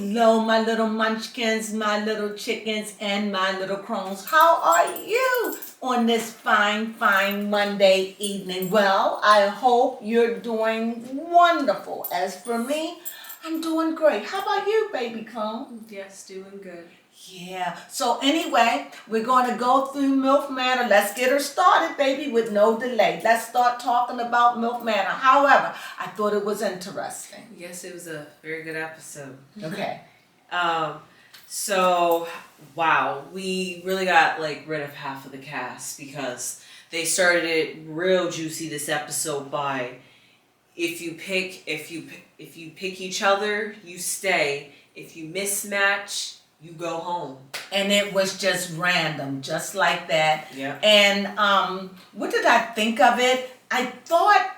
Hello, my little munchkins, my little chickens, and my little crones. How are you on this fine, fine Monday evening? Well, I hope you're doing wonderful. As for me, I'm doing great. How about you, baby crone? Yes, doing good. Yeah. So anyway, we're going to go through MILF Manor. Let's get her started, baby, with no delay. Let's start talking about MILF Manor. However, I thought it was interesting. Yes, it was a very good episode. Okay. So, wow, we really got rid of half of the cast because they started it real juicy this episode by if you pick each other, you stay. If you mismatch, you go home. And it was just random, just like that. Yeah. And what did I think of it? I thought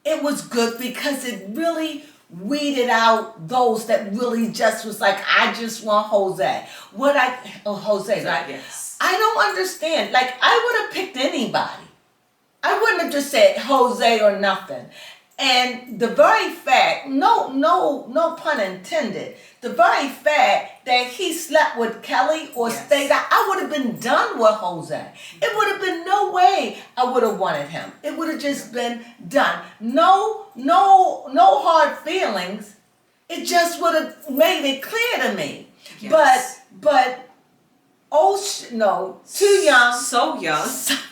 it was good because it really weeded out those that really just was like, I just want Jose. Jose, right? Yes. I don't understand. Like, I would have picked anybody. I wouldn't have just said Jose or nothing. And the very fact, no pun intended, the very fact that he slept with Kelly or stayed out, I would have been done with Jose. It would have been no way I would have wanted him. It would have just been done. No hard feelings. It just would have made it clear to me. Yes. But too young. So young.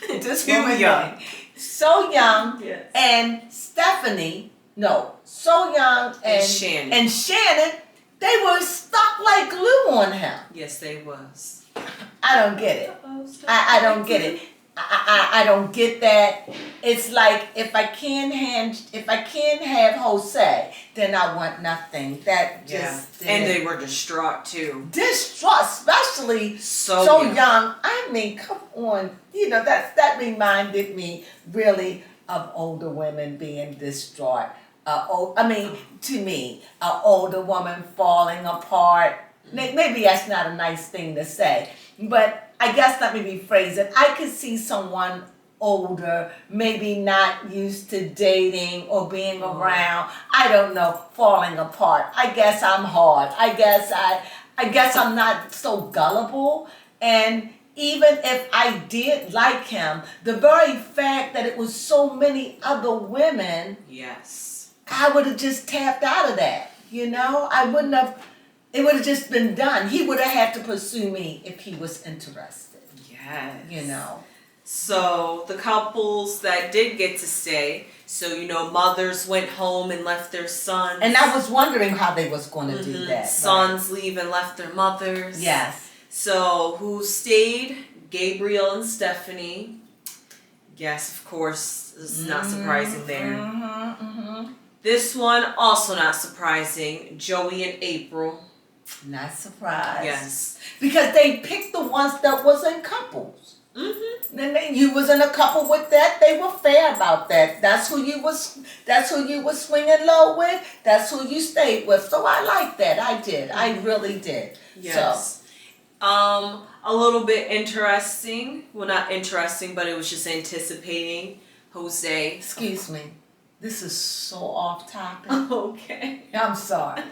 This Too woman young. So young. Yes. And Stefany, So Young and Shannon, they were stuck like glue on him. Yes, they was. I don't get it. I don't get it. I don't get that. It's like if I can't have Jose, then I want nothing. That just and they were distraught too. Distraught, especially so young. I mean, come on. That reminded me really of older women being distraught. To me, an older woman falling apart. Maybe that's not a nice thing to say, but I guess let me rephrase it. I could see someone older, maybe not used to dating or being around, I don't know, falling apart. I guess I'm hard. I guess I'm not so gullible. And even if I did like him, the very fact that it was so many other women, yes, I would have just tapped out of that. I wouldn't have. It would have just been done. He would have had to pursue me if he was interested. Yes. So the couples that did get to stay, mothers went home and left their sons. And I was wondering how they was going to do that. Sons leave and left their mothers. Yes. So who stayed? Gabrielle and Stefany. Yes, of course. This is not surprising there. This one, also not surprising. Joey and April. Not surprised. Yes. Because they picked the ones that was in couples. Then you was in a couple with that. They were fair about that. That's who you was swinging low with. That's who you stayed with. So I like that. I did. I really did. Yes. So. A little bit interesting. Well, not interesting, but it was just anticipating Jose. Excuse me. This is so off topic. Okay. I'm sorry.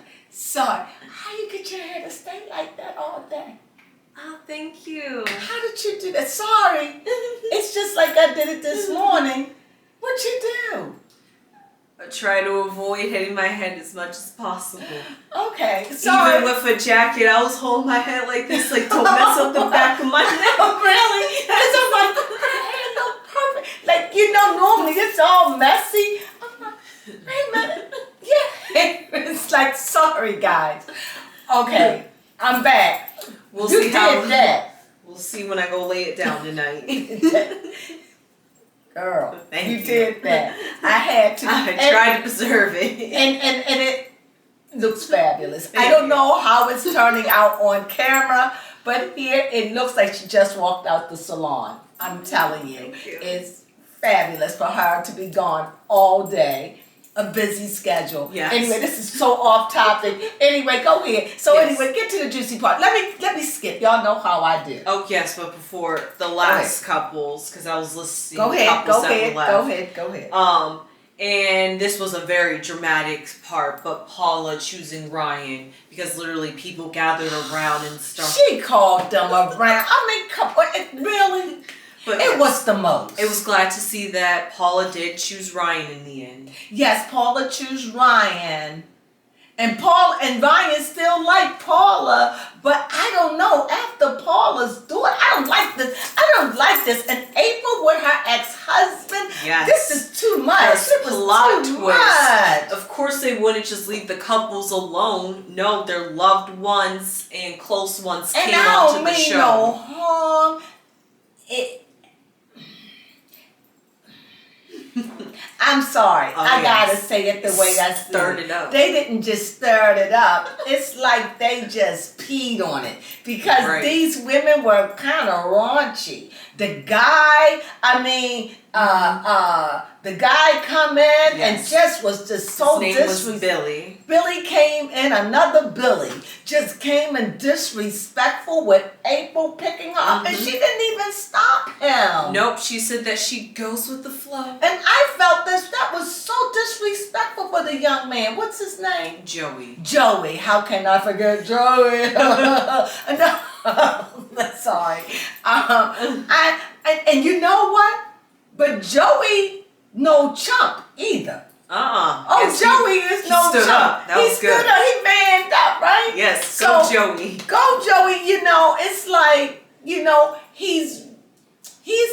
How you get your hair to stay like that all day? Oh, thank you. How did you do that? Sorry. It's just like I did it this morning. What'd you do? I try to avoid hitting my head as much as possible. Okay. Sorry. Even with a jacket, I was holding my head like this, like to mess up the back of my neck. Oh, really? Because I'm like, her hair look perfect. Like, normally it's all messy. I'm like, wait a minute. Yeah. It's like, sorry, guys. Okay. I'm back. We'll you see did how that. We'll see when I go lay it down tonight. Girl, Thank you did that. I had to. I tried to preserve it. And it looks fabulous. I don't know how it's turning out on camera, but here it looks like she just walked out the salon. I'm telling you. It's fabulous for her to be gone all day. A busy schedule. Yes. Anyway, this is so off topic. Anyway, go ahead. So anyway, get to the juicy part. Let me skip. Y'all know how I do. Oh yes, but before the last couples, because I was listening. Go ahead. Couples that were left. Go ahead. And this was a very dramatic part, but Paula choosing Ryan because literally people gathered around and stuff. She called them around. I mean, come on, it really. But it was the most. It was glad to see that Paula did choose Ryan in the end. Yes, Paula chose Ryan. And Ryan still liked Paula, but I don't know, after Paula's daughter, I don't like this. And April with her ex-husband, this is too much. Yes, it was plot too twist. Much. Of course they wouldn't just leave the couples alone. No, their loved ones and close ones came onto the show. And I don't mean no harm. I'm sorry. I gotta say it the way that's stirred it up. They didn't just stir it up. It's like they just peed on it because these women were kind of raunchy. The guy, the guy come in and just was just so disrespectful. His name was Billy. Billy came in, another Billy, just came in disrespectful with April picking her up, and she didn't even stop him. Nope, she said that she goes with the flow. And I felt that was so disrespectful for the young man. What's his name? Joey. Joey. How can I forget Joey? No, sorry. And you know what? But Joey, no chump either. Oh, yes, Joey is no chump. Up. That was good. Stood up. He manned up, right? Yes, go Joey. Go Joey. It's like, he's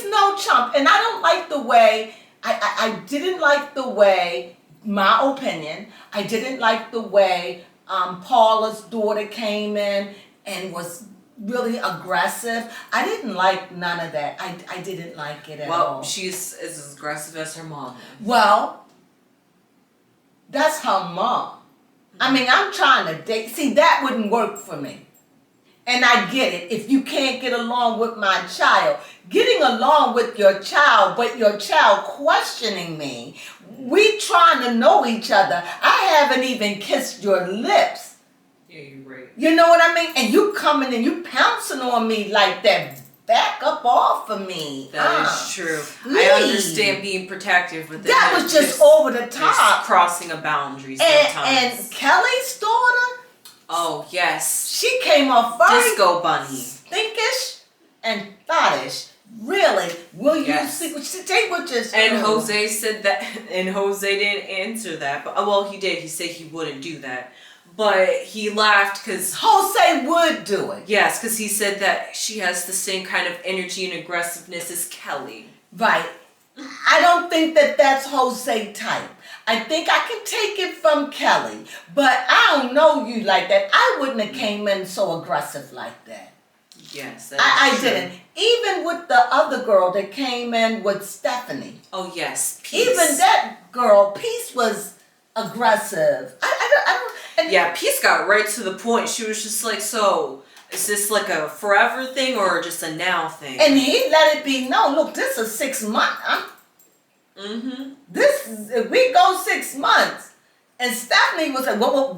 no chump. And I don't like the way, I didn't like the way, my opinion, I didn't like the way Paula's daughter came in and was really aggressive. I didn't like none of that. I didn't like it at all. Well, she's as aggressive as her mom. Well, that's her mom. I mean, I'm trying to date. See, that wouldn't work for me. And I get it. If you can't get along with my child, getting along with your child, but your child questioning me, we trying to know each other. I haven't even kissed your lips. Yeah, you're right. You know what I mean? And you coming and you pouncing on me like that. Back up off of me. That is true. Please. I understand being protective with it. That was just over the top. Crossing a boundary sometimes. And Kelly's daughter? Oh, yes. She came off very Disco Bunny. Stinkish and thottish. Really? Will you see what they were just And Jose said that, and Jose didn't answer that. But well, he did. He said he wouldn't do that. But he laughed because Jose would do it. Yes, because he said that she has the same kind of energy and aggressiveness as Kelly. Right. I don't think that that's Jose type. I think I can take it from Kelly, but I don't know you like that. I wouldn't have came in so aggressive like that. Yes, I didn't. Even with the other girl that came in with Stefany. Oh yes, Peace. Even that girl, Peace, was aggressive. Peace got right to the point. She was just like, so, is this like a forever thing or just a now thing? And he let it be known, look, this is 6 months. If we go 6 months. And Stefany was like, whoa.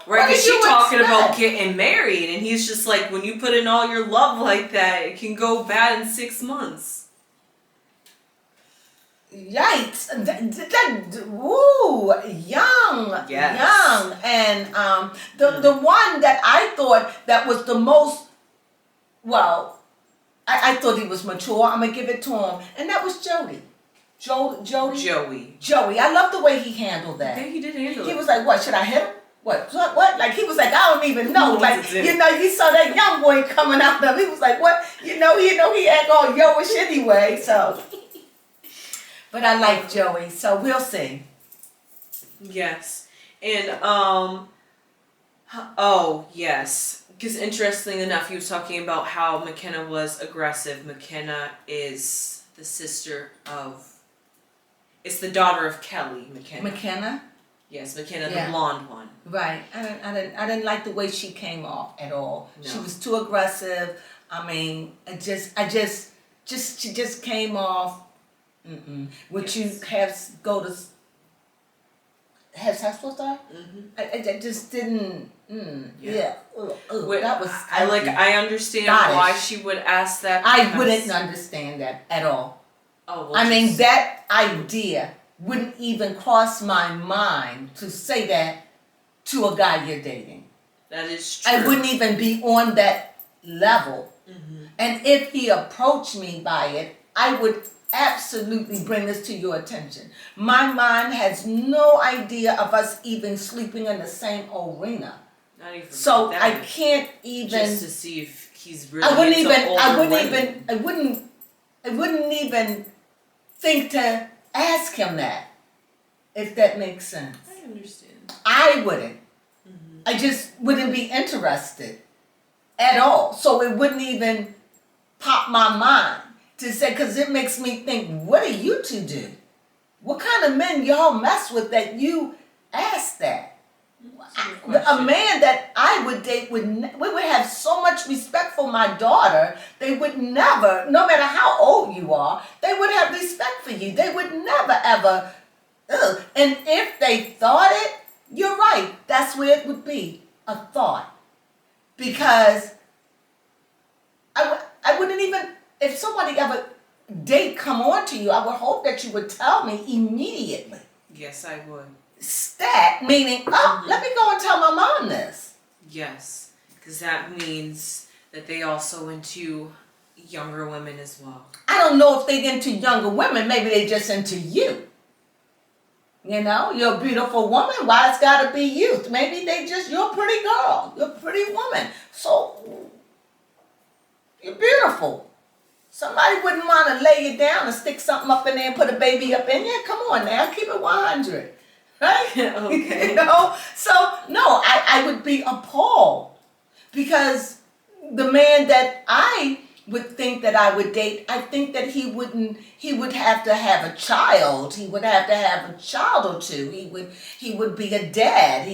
Right, because she's talking about getting married. And he's just like, when you put in all your love like that, it can go bad in 6 months. Yikes! Woo, young, young, and the one that I thought that was the most, well, I thought he was mature. I'm gonna give it to him, and that was Jody. Joey. I love the way he handled that. Yeah, he did handle it. He was like, "What? Should I hit him? What? Like he was like, I don't even know. Like you saw that young boy coming out of him. He was like, what? He act all yo-ish anyway. So." But I like Joey, so we'll see. Yes. And, yes. Because interesting enough, he was talking about how McKenna was aggressive. McKenna is the sister of... It's the daughter of Kelly, McKenna. McKenna? Yes, McKenna, the blonde one. Right. I didn't like the way she came off at all. No. She was too aggressive. I mean, she just came off... Would you have sex with her? I just didn't. That was. I understand why she would ask that. I wouldn't understand that at all. Oh, well, I mean, that idea wouldn't even cross my mind to say that to a guy you're dating. That is true. I wouldn't even be on that level. Mm-hmm. And if he approached me by it, I would absolutely bring this to your attention. My mind has no idea of us even sleeping in the same arena. Not even So that. I can't even. Just to see if he's really. I wouldn't even think to ask him that. If that makes sense. I understand. I wouldn't. Mm-hmm. I just wouldn't be interested at all. So it wouldn't even pop my mind to say, because it makes me think, what do you two do? What kind of men y'all mess with that you ask that? A man that I would date we would have so much respect for my daughter. They would never, no matter how old you are, they would have respect for you. They would never ever. And if they thought it, you're right. That's where it would be, a thought, because I wouldn't even, if somebody ever date come on to you, I would hope that you would tell me immediately. Yes, I would. Stat, meaning, let me go and tell my mom this. Yes, because that means that they also into younger women as well. I don't know if they into younger women. Maybe they just into you. You know, you're a beautiful woman. Why it's got to be youth? Maybe you're a pretty girl. You're a pretty woman. So, you're beautiful. Somebody wouldn't want to lay you down and stick something up in there and put a baby up in you. Come on now, keep it 100. Right? Okay. You know? So, no, I would be appalled. Because the man that I would think that I would date, I think that he would have to have a child. He would have to have a child or two. He would be a dad.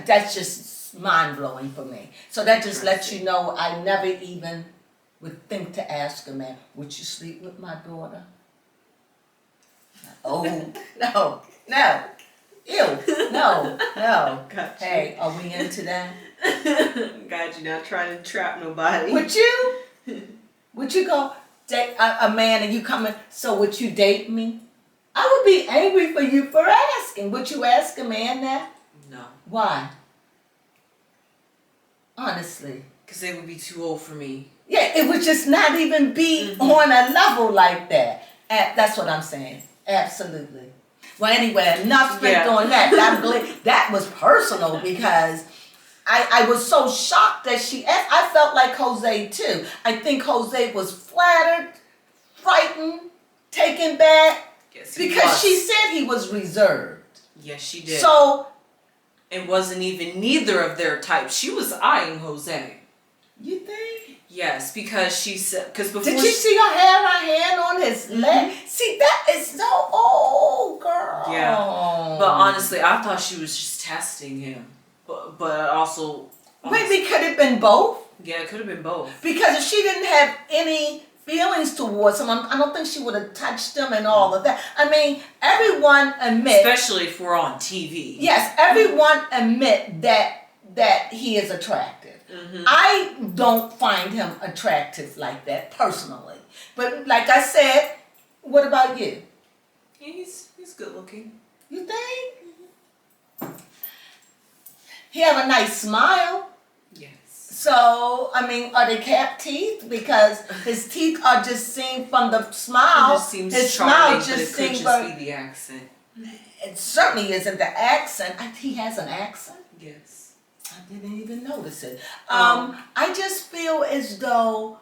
That's just mind-blowing for me. So that just lets you know I never even would think to ask a man, would you sleep with my daughter? Oh, no. Ew, no. Gotcha. Hey, are we into that? God, you're not trying to trap nobody. Would you? Would you go date a man and you come in, so would you date me? I would be angry for you for asking. Would you ask a man that? No. Why? Honestly. Because they would be too old for me. Yeah, it would just not even be on a level like that. That's what I'm saying. Absolutely. Well, anyway, enough spent on that. That was personal because I was so shocked that she asked. I felt like Jose too. I think Jose was flattered, frightened, taken back. Yes, because she said he was reserved. Yes, she did. So it wasn't even neither of their type. She was eyeing Jose. You think? Yes, because she said, before did you see her have her hand on his leg? See, that is so old, girl. Yeah, but honestly, I thought she was just testing him, but also maybe could have been both. Yeah, it could have been both. Because if she didn't have any feelings towards him, I don't think she would have touched him and all of that. I mean, everyone admit, especially if we're on TV. Yes, everyone admit that he is attractive. Mm-hmm. I don't find him attractive like that personally. But like I said, what about you? Yeah, he's good looking. You think? Mm-hmm. He have a nice smile. Yes. So, I mean, are they capped teeth? Because his teeth are just seen from the smile. It just seems his charming, smile just but it could just be the accent. It certainly isn't the accent. He has an accent? Yes. I didn't even notice it. I just feel as though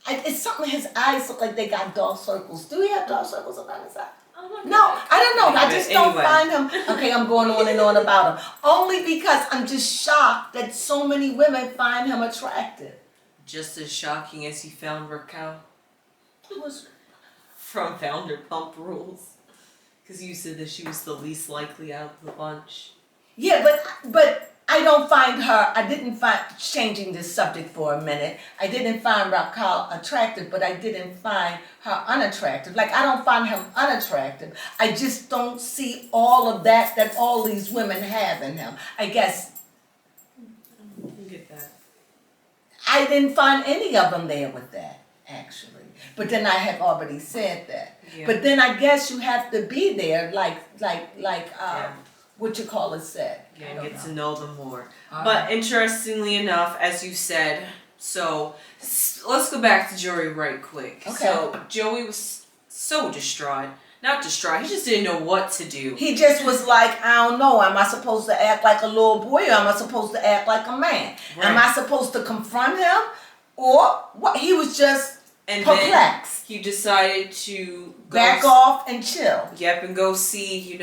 it's something. His eyes look like they got dark circles. Do he have dark circles around his eyes? No, I don't know. I just don't find him. Okay, I'm going on and on about him. Only because I'm just shocked that so many women find him attractive. Just as shocking as he found Raquel. Who was from Vanderpump Rules? Because you said that she was the least likely out of the bunch. Yeah, but I don't find her, I didn't find, changing this subject for a minute, I didn't find Raquel attractive, but I didn't find her unattractive. Like, I don't find him unattractive. I just don't see all of that all these women have in him. I guess. I get that. I didn't find any of them there with that. actually. But then I have already said that. Yeah. But then I guess you have to be there, what you call it said. Yeah, and get to know them more. All But right. interestingly enough, as you said, so let's go back to Joey right quick. Okay. So Joey was so distraught. Not distraught, he just didn't know what to do. He just was like, I don't know, am I supposed to act like a little boy or am I supposed to act like a man? Right. Am I supposed to confront him? Or what? He was just And perplexed. then he decided to Back off and chill. Yep, and go see,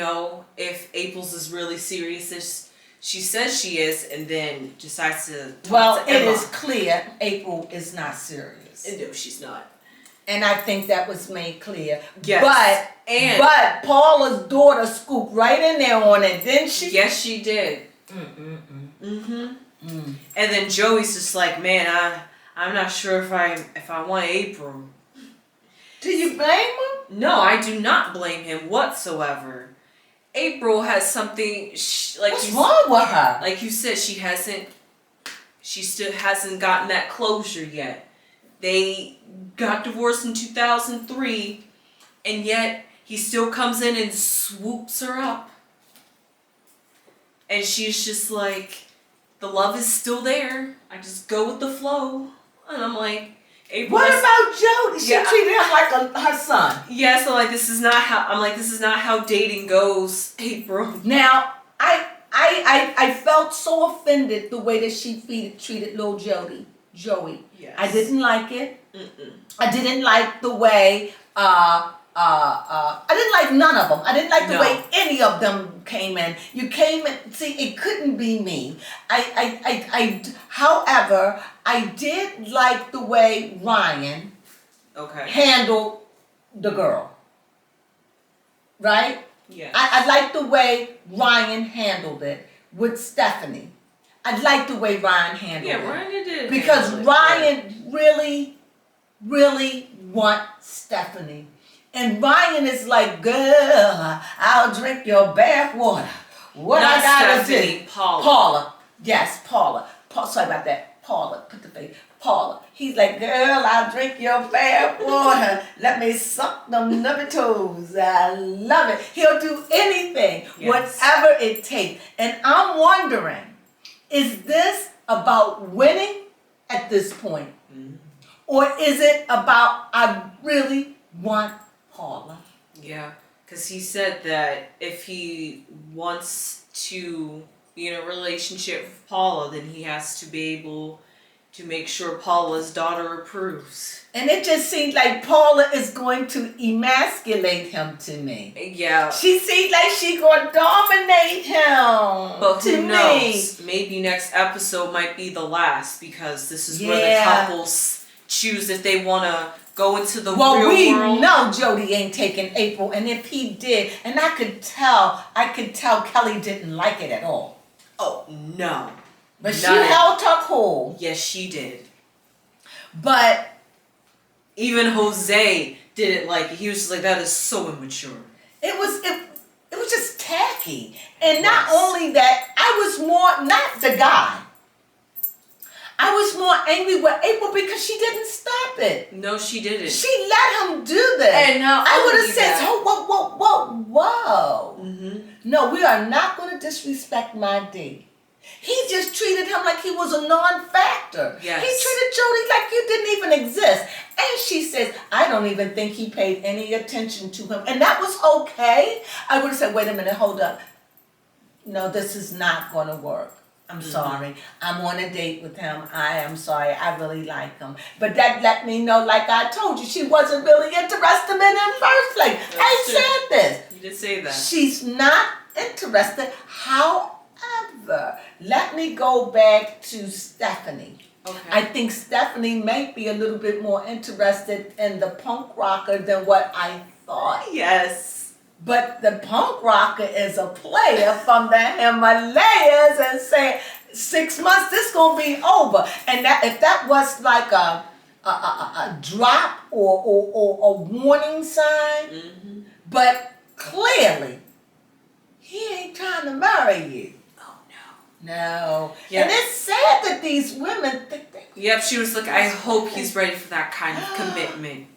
if April's is really serious as she says she is, and then decides to talk to It Emma. is clear April is not serious. And no, she's not. And I think that was made clear. Yes. But Paula's daughter scooped right in there on it, didn't she? Yes, she did. And then Joey's just like, man, I'm not sure if I want April. Do you blame him? No, I do not blame him whatsoever. April has something What's wrong with her? Like you said, she still hasn't gotten that closure yet. They got divorced in 2003, and yet he still comes in and swoops her up. And she's just like, the love is still there. I just go with the flow. And I'm like, April. What about Jody? She treated him like her son. Yeah, so like this is not how dating goes, April. Now, I felt so offended the way that she treated little Joey. Yes. I didn't like it. I didn't like the way I didn't like none of them. I didn't like the way any of them came in. You came in. See, it couldn't be me. However, I did like the way Ryan handled the girl. Right? Yeah. I like the way Ryan handled it with Stefany. I like the way Ryan handled it. Yeah, Ryan did. Because Ryan really, really wants Stefany. And Ryan is like, girl, I'll drink your bath water. What Not I gotta Stefany, do? Paula. Yes, Paula. Sorry about that. Paula. Put the face. Paula. He's like, girl, I'll drink your bath water. Let me suck them nubby toes. I love it. He'll do anything, whatever it takes. And I'm wondering, is this about winning at this point? Or is it about, I really want Paula? Yeah, because he said that if he wants to be in a relationship with Paula, then he has to be able to make sure Paula's daughter approves. And it just seems like Paula is going to emasculate him to me. Yeah. She seems like she's going to dominate him. But who to knows? Me. Maybe next episode might be the last, because this is where the couples choose if they want to go into the real world. Well, we know Jody ain't taking April, and if he did, and I could tell Kelly didn't like it at all. Oh, no. But she held her cool. Yes, she did. But even Jose didn't like it. He was just like, that is so immature. It was just tacky. And not only that, I was more, not the guy. I was more angry with April because she didn't stop it. No, she didn't. She let him do this. And now I would have said, oh, whoa. No, we are not going to disrespect my D. He just treated him like he was a non-factor. Yes. He treated Jody like you didn't even exist. And she says, I don't even think he paid any attention to him. And that was okay. I would have said, wait a minute, hold up. No, this is not going to work. I'm sorry. I'm on a date with him. I am sorry. I really like him. But that let me know, like I told you, she wasn't really interested in him in the first place. I said this. You did say that. She's not interested. However, let me go back to Stefany. Okay. I think Stefany may be a little bit more interested in the punk rocker than what I thought. Yes. But the punk rocker is a player from the Himalayas and saying 6 months, this gonna be over. And that if that was like a drop or a warning sign, but clearly he ain't trying to marry you. Oh no. No. Yeah. And it's sad that these women think they Yep, she was like, I hope he's ready for that kind of commitment.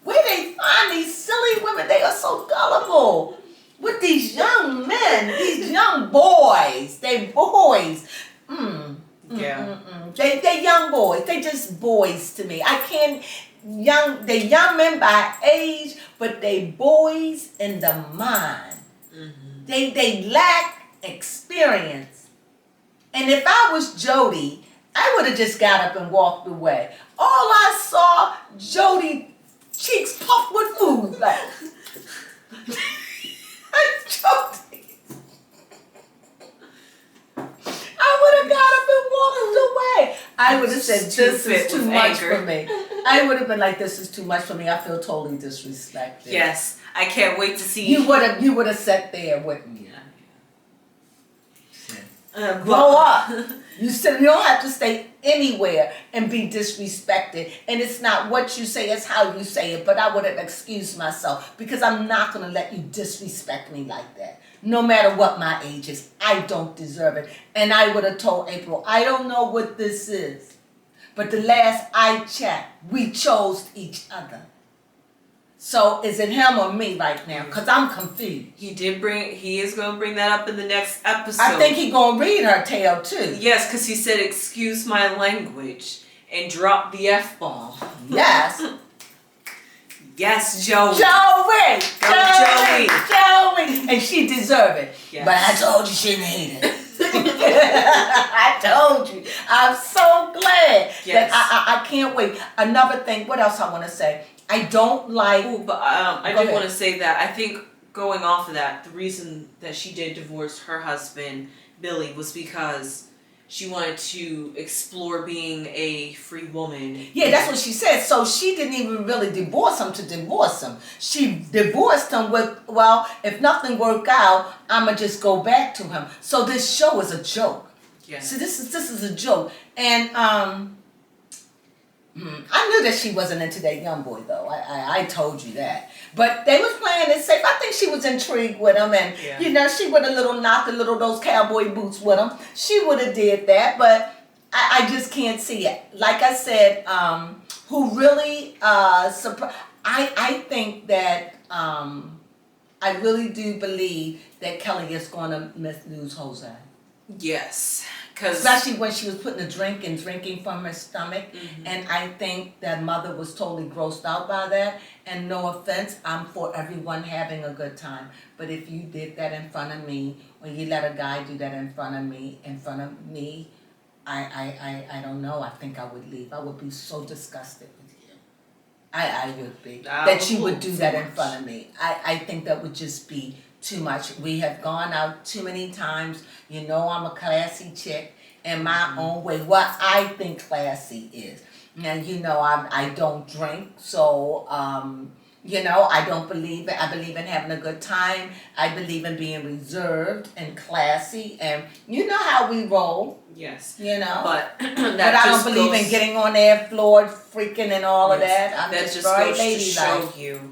Where they find these silly women? They are so gullible. With these young men, these young boys. They boys. Yeah. They young boys. They just boys to me. I can't, they young men by age, but they boys in the mind. Mm-hmm. They lack experience. And if I was Jody, I would have just got up and walked away. All I saw, Jody cheeks puffed with food. Like, Jody. I would have got up and walked away. I would have said, this is too much for me. I would have been like, this is too much for me. I feel totally disrespected. Yes. I can't wait to see you. You would have sat there with me. Grow up. You don't have to stay anywhere and be disrespected. And it's not what you say, it's how you say it. But I would have excused myself because I'm not going to let you disrespect me like that. No matter what my age is, I don't deserve it. And I would have told April, I don't know what this is. But the last I checked, we chose each other. So is it him or me right now? Because I'm confused. He is going to bring that up in the next episode. I think he's going to read her tale too. Yes, because he said, excuse my language, and drop the F-bomb. Yes. Yes, Joey. Joey. And she deserved it. Yes. But I told you she didn't hate it. I told you. I'm so glad that I can't wait. Another thing, what else I want to say? I don't like... Ooh, but I did want to say that I think going off of that, the reason that she did divorce her husband, Billy, was because she wanted to explore being a free woman. Yeah, that's what she said. So she didn't even really divorce him to divorce him. She divorced him with, well, if nothing worked out, I'm going to just go back to him. So this show is a joke. Yeah. So this is a joke. And I knew that she wasn't into that young boy, though. I told you that. But they was playing it safe. I think she was intrigued with him. And, you know, she would have knocked those cowboy boots with him. She would have did that. But I just can't see it. Like I said, who really, I think that, I really do believe that Kelly is going to lose Jose. Yes. Especially when she was putting a drinking from her stomach. Mm-hmm. And I think that mother was totally grossed out by that. And no offense, I'm for everyone having a good time. But if you did that in front of me, or you let a guy do that in front of me, I don't know. I think I would leave. I would be so disgusted with you. I would be. That you would do that in front of me. I think that would just be too much. We have gone out too many times. You know I'm a classy chick in my own way. What I think classy is. Now, you know, I don't drink, so, you know, I don't believe it. I believe in having a good time. I believe in being reserved and classy, and you know how we roll. Yes. You know? But I don't believe in getting on their floor, freaking and all of that. I'm that just just very goes to show ladylike. you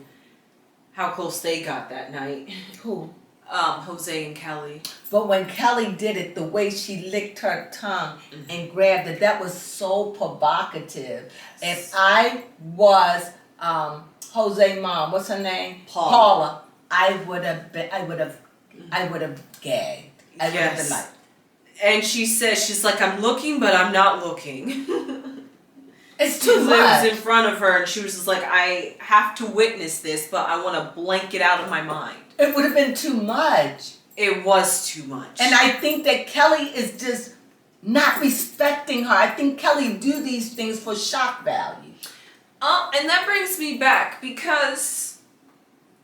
how close they got that night. Who? Jose and Kelly. But when Kelly did it, the way she licked her tongue and grabbed it, that was so provocative. If I was Jose mom, what's her name? Pola. I would have gagged. I would have been like. And she says, she's like, I'm looking, but I'm not looking. It's too much. It was in front of her, and she was just like, I have to witness this, but I want to blank it out of my mind. It would have been too much. It was too much. And I think that Kelly is just not respecting her. I think Kelly do these things for shock value. And that brings me back, because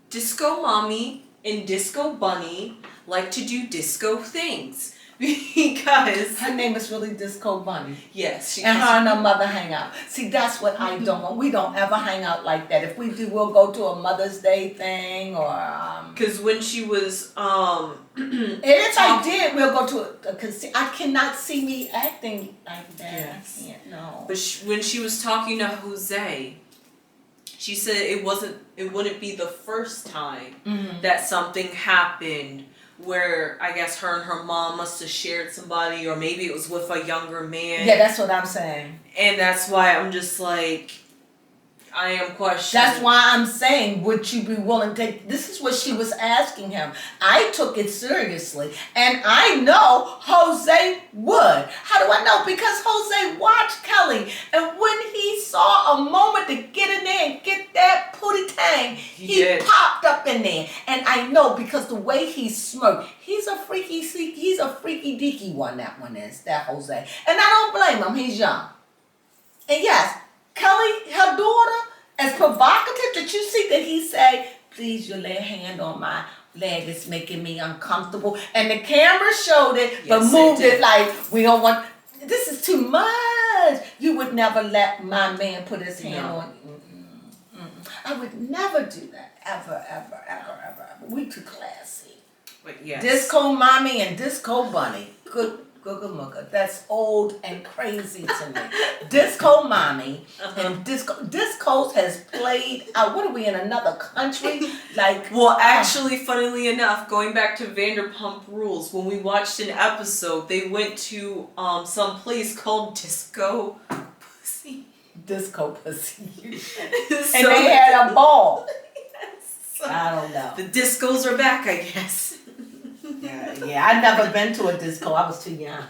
Disco Mommy and Disco Bunny like to do disco things. Because her name is really Disco Bunny. Yes. And her and her mother hang out. See, that's what I don't want. We don't ever hang out like that. If we do, we'll go to a Mother's Day thing or... Because when she was... and if I did, we'll go to a casino. I cannot see me acting like that. Yes. I can't, no. But when she was talking to Jose, she said it wouldn't be the first time that something happened where I guess her and her mom must have shared somebody, or maybe it was with a younger man. Yeah, that's what I'm saying. And that's why I'm just like, I am questioning. That's why I'm saying, would you be willing to? This is what she was asking him. I took it seriously, and I know Jose would. How do I know? Because Jose watched Kelly, and when he saw a moment to get in there and get that pootie tang, he popped up in there. And I know because the way he smirked, he's a freaky deaky one. That one is that Jose, and I don't blame him. He's young, and yes. Kelly, her daughter, as provocative, did you see that he say, please, your lay hand on my leg, it's making me uncomfortable. And the camera showed it, but moved it like, we don't want, this is too much. You would never let my man put his hand on you. I would never do that, ever. We too classy. But yes. Disco mommy and disco bunny. Good. That's old and crazy to me. Disco mommy and discos has played out. What are we in another country? Like, well, actually, funnily enough, going back to Vanderpump Rules, when we watched an episode, they went to some place called Disco Pussy. Disco Pussy, and they had a ball. Yes. I don't know. The discos are back, I guess. Yeah, I've never been to a disco. I was too young.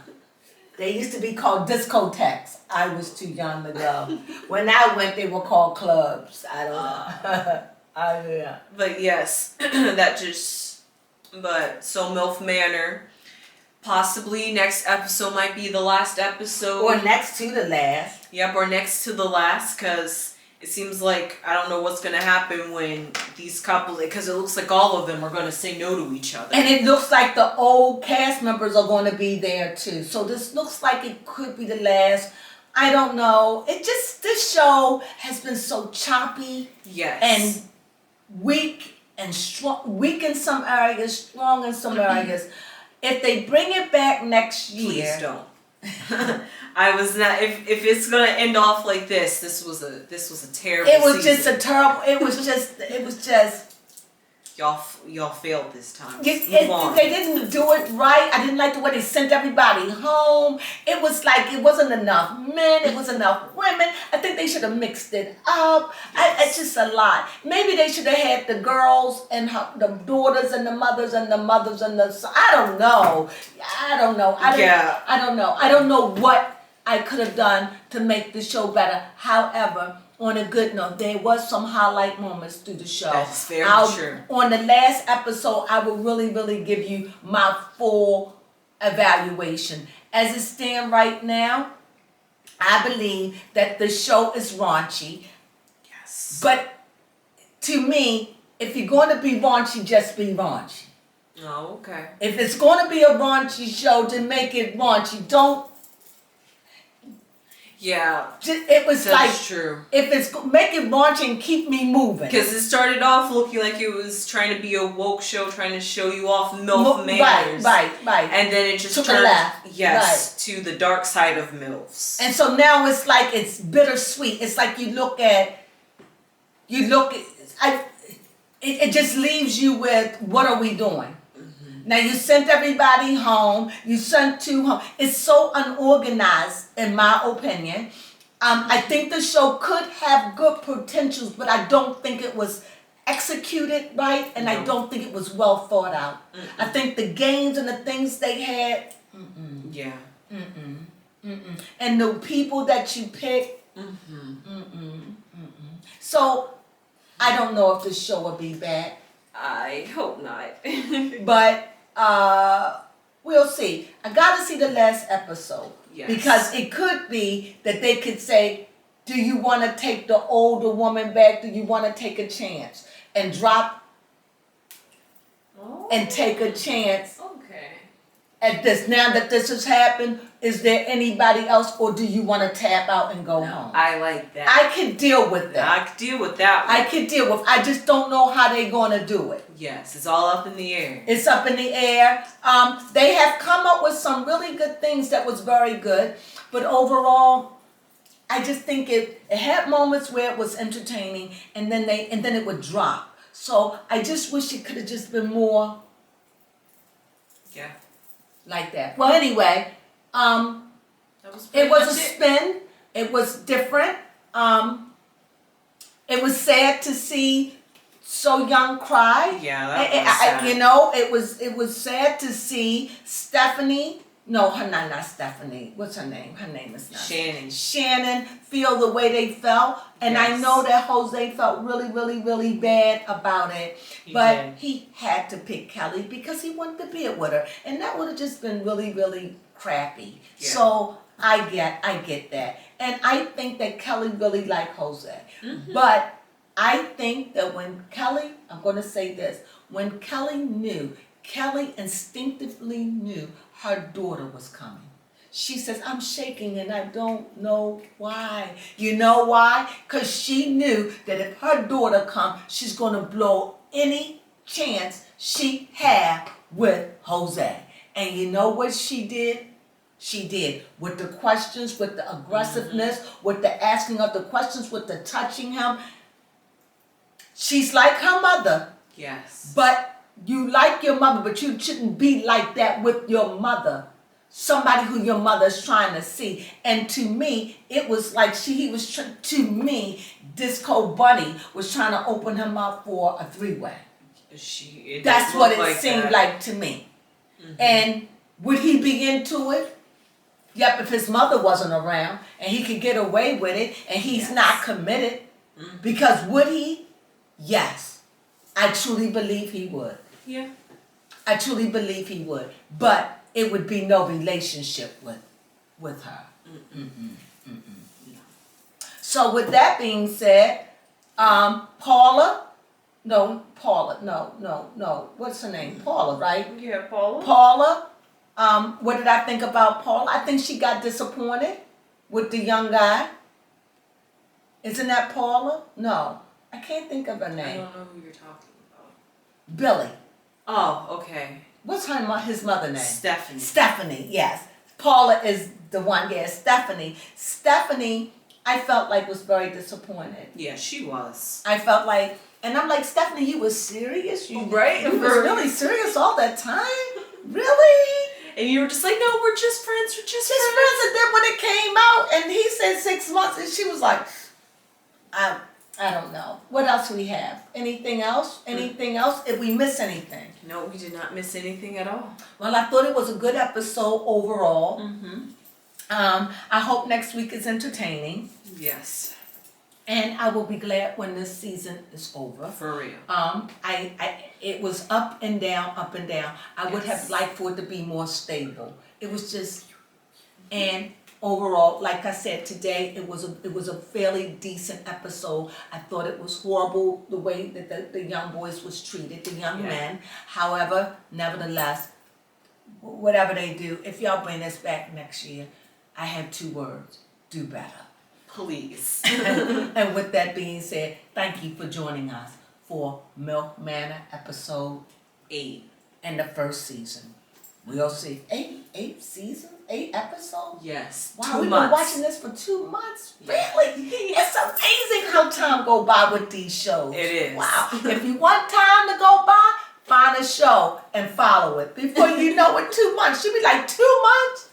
They used to be called discotheques. I was too young to go. When I went, they were called clubs. I don't know. But yes, so MILF Manor, possibly next episode might be the last episode. Or next to the last. Yep, or next to the last, because it seems like I don't know what's going to happen when these couples, because it looks like all of them are going to say no to each other. And it looks like the old cast members are going to be there too. So this looks like it could be the last. I don't know. This show has been so choppy. Yes. And weak and strong. Weak in some areas, strong in some areas. If they bring it back next year. Please don't. I was not. If it's gonna end off like this, this was a terrible. It was season. just a terrible. It was just. Y'all failed this time. They didn't do it right. I didn't like the way they sent everybody home. It was like it wasn't enough men. It wasn't enough women. I think they should have mixed it up. It's just a lot. Maybe they should have had the girls and the daughters and the mothers and the mothers and the. I don't know. I don't know. I don't know what I could have done to make the show better. However, on a good note, there was some highlight moments through the show. That's very true. On the last episode, I will really give you my full evaluation. As it stands right now, I believe that the show is raunchy. Yes. But to me, if you're going to be raunchy, just be raunchy. Oh, okay. If it's going to be a raunchy show, then make it raunchy. Don't. Yeah, it was that's true. If it's make it raunchy and keep me moving. Because it started off looking like it was trying to be a woke show, trying to show you off MILF manners. Right. And then it just turned to the dark side of MILFs. And so now it's like it's bittersweet. It's like you look at. It just leaves you with, what are we doing? Now, you sent everybody home. You sent two home. It's so unorganized, in my opinion. I think the show could have good potentials, but I don't think it was executed right, and I don't think it was well thought out. I think the games and the things they had, yeah. And the people that you picked, So, I don't know if this show will be back. I hope not. But we'll see. I got to see the last episode. Yes. Because it could be that they could say, do you want to take the older woman back? Do you want to take a chance? And drop and take a chance at this. Now that this has happened, is there anybody else, or do you want to tap out and go home? I like that. I can deal with that. I can deal with that one. I can deal with. I just don't know how they're going to do it. Yes, it's all up in the air. It's up in the air. They have come up with some really good things that was very good, but overall, I just think it had moments where it was entertaining, and then it would drop. So I just wish it could have just been more Yeah. Like that. Well, anyway, it was a spin. It was different. It was sad to see So Young cry. Yeah, that was sad. It was sad to see Stefany. No, her name not Stefany. What's her name? Her name is not Shannon. Shannon feel the way they felt, and I know that Jose felt really, really, really bad about it. But he had to pick Kelly because he wanted to be it with her, and that would have just been really, really crappy. Yeah. So I get that, and I think that Kelly really liked Jose, but I think that when Kelly, I'm going to say this, when Kelly instinctively knew her daughter was coming. She says, I'm shaking and I don't know why. You know why? Because she knew that if her daughter comes, she's going to blow any chance she had with Jose. And you know what she did? She did. With the questions, with the aggressiveness, with the asking of the questions, with the touching him. She's like her mother. Yes. But you like your mother, but you shouldn't be like that with your mother. Somebody who your mother's trying to see. And to me, it was like Disco Bunny was trying to open him up for a three-way. That's what it seemed like to me. And would he be into it? Yep, if his mother wasn't around and he could get away with it and he's not committed. Because would he? Yes. I truly believe he would. Yeah. I truly believe he would. But it would be no relationship with her. So with that being said, Pola, what's her name? Pola, right? Yeah, Pola. Pola, what did I think about Pola? I think she got disappointed with the young guy. Isn't that Pola? No, I can't think of her name. I don't know who you're talking about. Billy. Oh, okay. What's his mother name? Stefany. Stefany, yes. Paula is the one, yes. Stefany. Stefany, I felt like was very disappointed. Yeah, she was. I felt like, and I'm like, Stefany, you was serious? You was really serious all that time? Really? And you were just like, no, we're just friends. We're just friends. And then when it came out and he said 6 months, and she was like, I don't know. What else do we have? Anything else? Anything else? If we miss anything? No, we did not miss anything at all. Well, I thought it was a good episode overall. I hope next week is entertaining. Yes. And I will be glad when this season is over. For real. It was up and down, up and down. I would have liked for it to be more stable. It was just, and overall, like I said today, it was a fairly decent episode. I thought it was horrible the way that the young boys was treated, the young men. However, nevertheless, whatever they do, if y'all bring this back next year, I have 2 words: do better. Please. And with that being said, thank you for joining us for MILF Manor episode 8 in the first season. We'll see. 8 seasons? 8 episodes? Yes. Wow, we've been watching this for 2 months? Really? It's amazing how time go by with these shows. It is. Wow. If you want time to go by, find a show and follow it. Before you know it, 2 months. Should be like 2 months?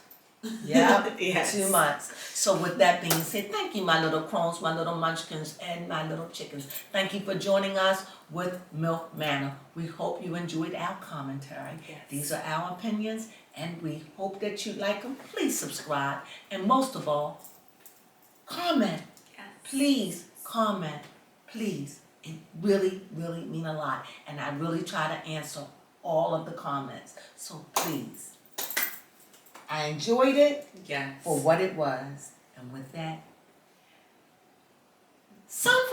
Yeah, yes. 2 months. So with that being said, thank you, my little crones, my little munchkins, and my little chickens. Thank you for joining us with MILF Manor. We hope you enjoyed our commentary. Yes. These are our opinions, and we hope that you like them. Please subscribe, and most of all, comment. Yes. Please comment. Please. It really, really means a lot, and I really try to answer all of the comments. So please. I enjoyed it for what it was. And with that, some